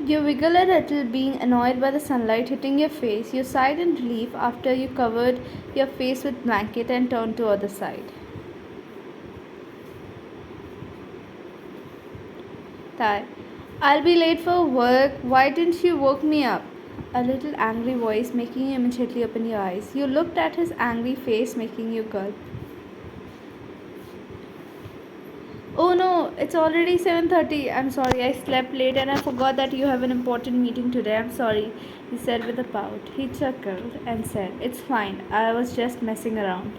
You wiggle a little, being annoyed by the sunlight hitting your face. You sighed in relief after you covered your face with blanket and turned to other side. Ty, I'll be late for work. Why didn't you woke me up? A little angry voice making you immediately open your eyes. You looked at his angry face, making you gulp. Oh no, it's already 7:30. I'm sorry, I slept late and I forgot that you have an important meeting today. I'm sorry, he said with a pout. He chuckled and said, It's fine. I was just messing around.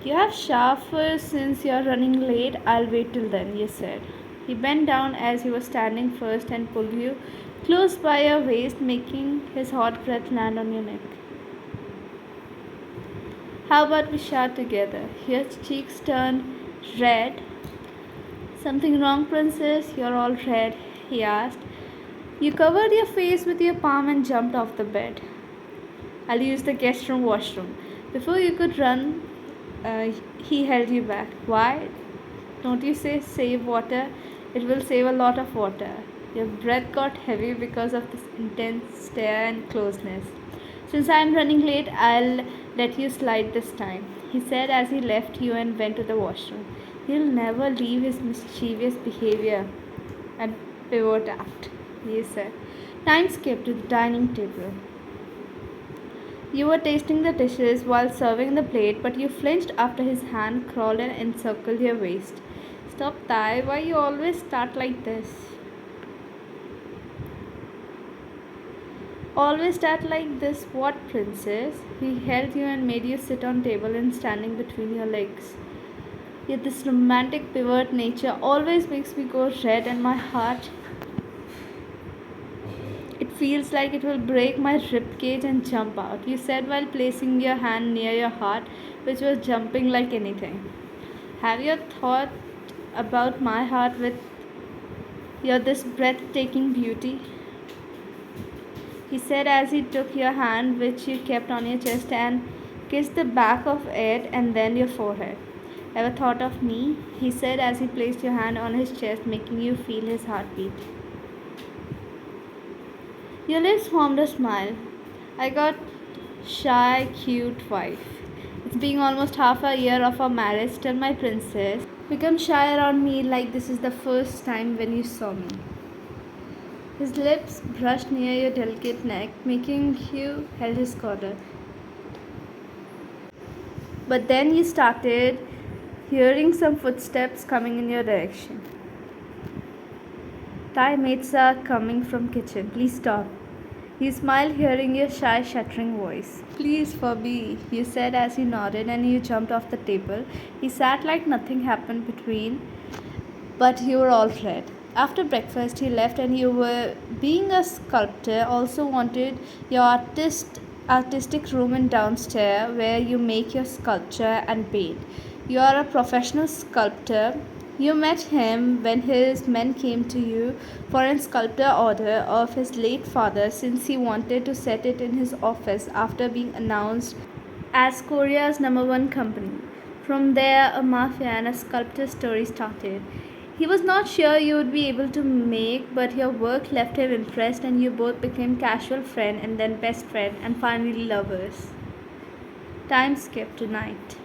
You have showered since you're running late. I'll wait till then, you said. He bent down as he was standing first and pulled you close by your waist, making his hot breath land on your neck. How about we shower together? Your cheeks turned red. Something wrong, princess? You're all red, he asked. You covered your face with your palm and jumped off the bed. I'll use the guest room washroom. Before you could run, he held you back. Why? Don't you say save water? It will save a lot of water. Your breath got heavy because of this intense stare and closeness. Since I'm running late, I'll let you slide this time, he said as he left you and went to the washroom. He'll never leave his mischievous behavior and pivot act, he said. Time skipped to the dining table. You were tasting the dishes while serving the plate, but you flinched after his hand crawled and encircled your waist. Stop, Thai. Why you always start like this? Always start like this, what, princess? He held you and made you sit on table and standing between your legs. Yet this romantic pivot nature always makes me go red and my heart. It feels like it will break my ribcage and jump out, you said while placing your hand near your heart, which was jumping like anything. Have you thought about my heart with your this breathtaking beauty? He said as he took your hand, which you kept on your chest, and kissed the back of it and then your forehead. Ever thought of me? He said as he placed your hand on his chest, making you feel his heartbeat. Your lips formed a smile. I got shy, cute wife. It's been almost half a year of our marriage, still my princess. Become shy around me like this is the first time when you saw me. His lips brushed near your delicate neck, making you held his collar. But then you started hearing some footsteps coming in your direction. Thai mates are coming from kitchen. Please stop. He smiled, hearing your shy, shuddering voice. Please, Fubby, you said as he nodded and you jumped off the table. He sat like nothing happened between, but you were all red. After breakfast, he left, and you were, being a sculptor, also wanted your artistic room in downstairs where you make your sculpture and paint. You are a professional sculptor. You met him when his men came to you for a sculptor order of his late father, since he wanted to set it in his office after being announced as Korea's #1 company. From there, a mafia and a sculptor story started. He was not sure you would be able to make, but your work left him impressed, and you both became casual friend and then best friend and finally lovers. Time skipped to night.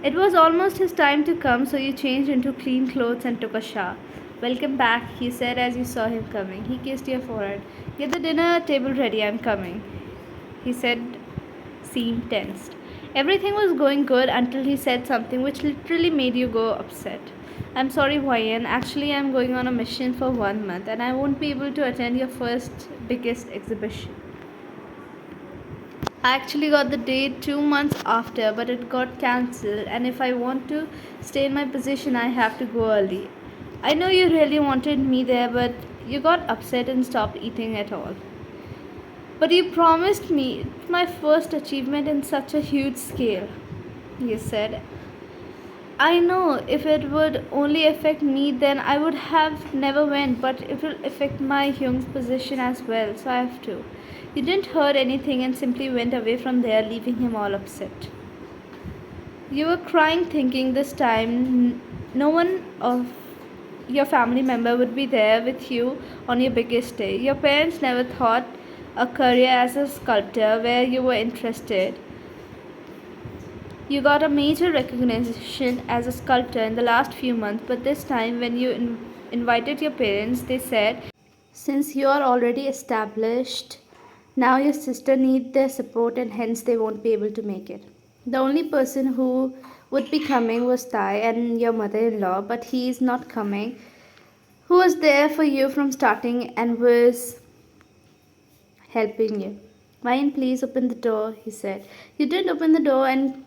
It was almost his time to come, so you changed into clean clothes and took a shower. Welcome back, he said as you saw him coming. He kissed your forehead. Get the dinner table ready, I'm coming, he said, seemed tensed. Everything was going good until he said something which literally made you go upset. I'm sorry, Hwayan. Actually, I'm going on a mission for 1 month and I won't be able to attend your first biggest exhibition. I actually got the date 2 months after, but it got cancelled, and if I want to stay in my position, I have to go early. I know you really wanted me there, but you got upset and stopped eating at all. But you promised me my first achievement in such a huge scale, you said. I know if it would only affect me, then I would have never went, but it will affect my Hyung's position as well, so I have to. You didn't hurt anything and simply went away from there, leaving him all upset. You were crying, thinking this time no one of your family member would be there with you on your biggest day. Your parents never thought a career as a sculptor where you were interested. You got a major recognition as a sculptor in the last few months, but this time when you invited your parents, they said, since you are already established, now your sister needs their support and hence they won't be able to make it. The only person who would be coming was Tai and your mother in law, but he is not coming. Who was there for you from starting and was helping you? Ryan, please open the door, he said. You didn't open the door and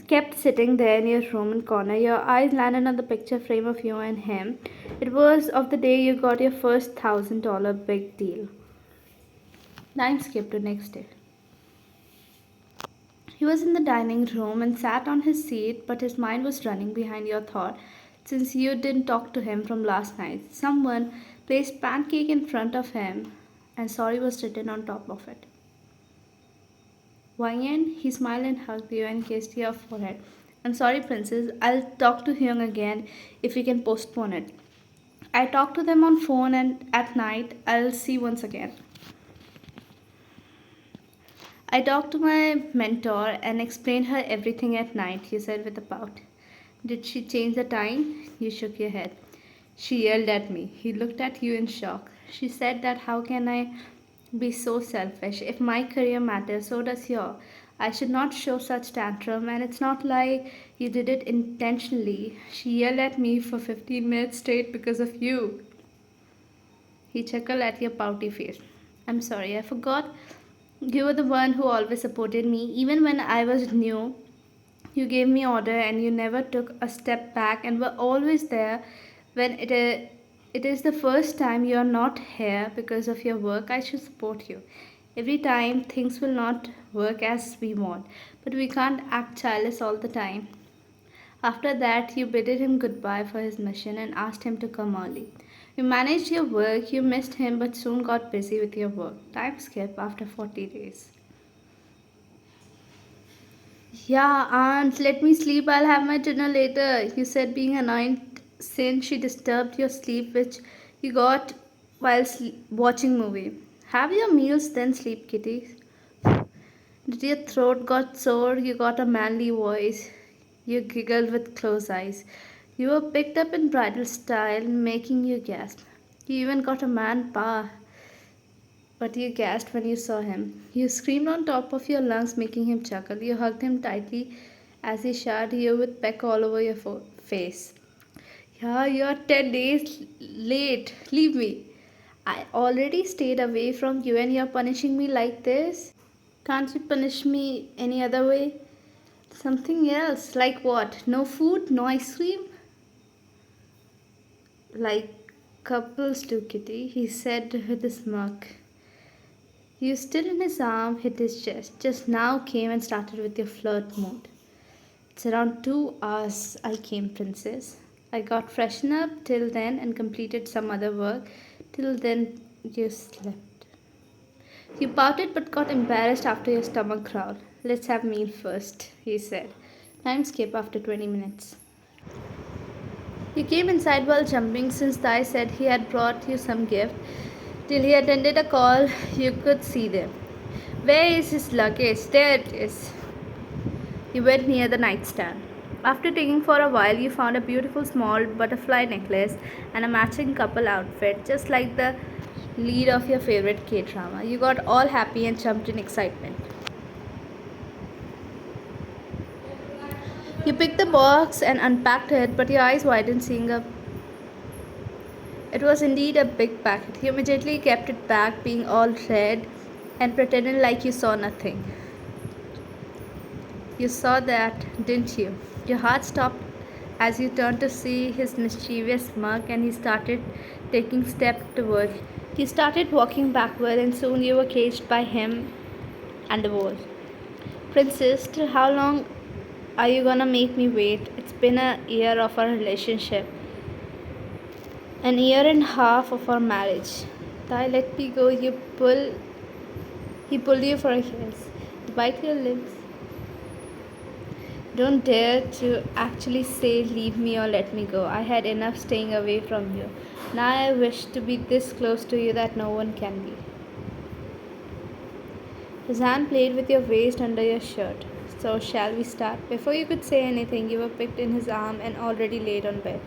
kept sitting there in your room in corner. Your eyes landed on the picture frame of you and him. It was of the day you got your first $1,000 big deal. Time skipped to next day. He was in the dining room and sat on his seat, but his mind was running behind your thought since you didn't talk to him from last night. Someone placed pancake in front of him and sorry was written on top of it. Wyan, he smiled and hugged you and kissed your forehead. I'm sorry, princess. I'll talk to Hyung again if we can postpone it. I talked to them on phone and at night I'll see once again. I talked to my mentor and explained her everything at night, you said with a pout. Did she change the time? You shook your head. She yelled at me. He looked at you in shock. She said that how can I be so selfish? If my career matters, so does yours. I should not show such tantrum, and it's not like you did it intentionally. She yelled at me for 15 minutes straight because of you. He chuckled at your pouty face. I'm sorry, I forgot. You were the one who always supported me, even when I was new. You gave me order and you never took a step back and were always there when it is the first time you are not here because of your work. I should support you. Every time things will not work as we want, but we can't act childish all the time. After that, you bid him goodbye for his mission and asked him to come early. You managed your work, you missed him, but soon got busy with your work. Time skip after 40 days. Yeah, aunt, let me sleep. I'll have my dinner later. You said, being annoyed since she disturbed your sleep, which you got while watching movie. Have your meals, then sleep, kitty. Did your throat got sore? You got a manly voice. You giggled with closed eyes. You were picked up in bridal style, making you gasp. You even got a man pa, but you gasped when you saw him. You screamed on top of your lungs, making him chuckle. You hugged him tightly as he showered you with peck all over your face. Yeah, you're 10 days late. Leave me. I already stayed away from you and you're punishing me like this? Can't you punish me any other way? Something else. Like what? No food? No ice cream? Like couples do, kitty, he said with a smirk. You stood in his arm, hit his chest. Just now came and started with your flirt mood. It's around 2 hours I came, princess. I got freshened up till then and completed some other work. Till then you slept. You pouted but got embarrassed after your stomach growled. Let's have meal first, he said. Time skip after 20 minutes. You came inside while jumping since Thai said he had brought you some gift. Till he attended a call, you could see them. Where is his luggage? There it is. You went near the nightstand. After digging for a while, you found a beautiful small butterfly necklace and a matching couple outfit, just like the lead of your favorite K-drama. You got all happy and jumped in excitement. You picked the box and unpacked it, but your eyes widened, seeing it was indeed a big packet. You immediately kept it back, being all red, and pretended like you saw nothing. You saw that, didn't you? Your heart stopped as you turned to see his mischievous smirk and he started taking steps toward you. You started walking backward and soon you were caged by him and the wall. Princess, till how long are you gonna make me wait? It's been a year of our relationship. An year and a half of our marriage. Thai, let me go. He pulled you for his. You bite your lips. Don't dare to actually say leave me or let me go. I had enough staying away from you. Now I wish to be this close to you that no one can be. His hand played with your waist under your shirt. So shall we start? Before you could say anything, you were picked in his arm and already laid on bed.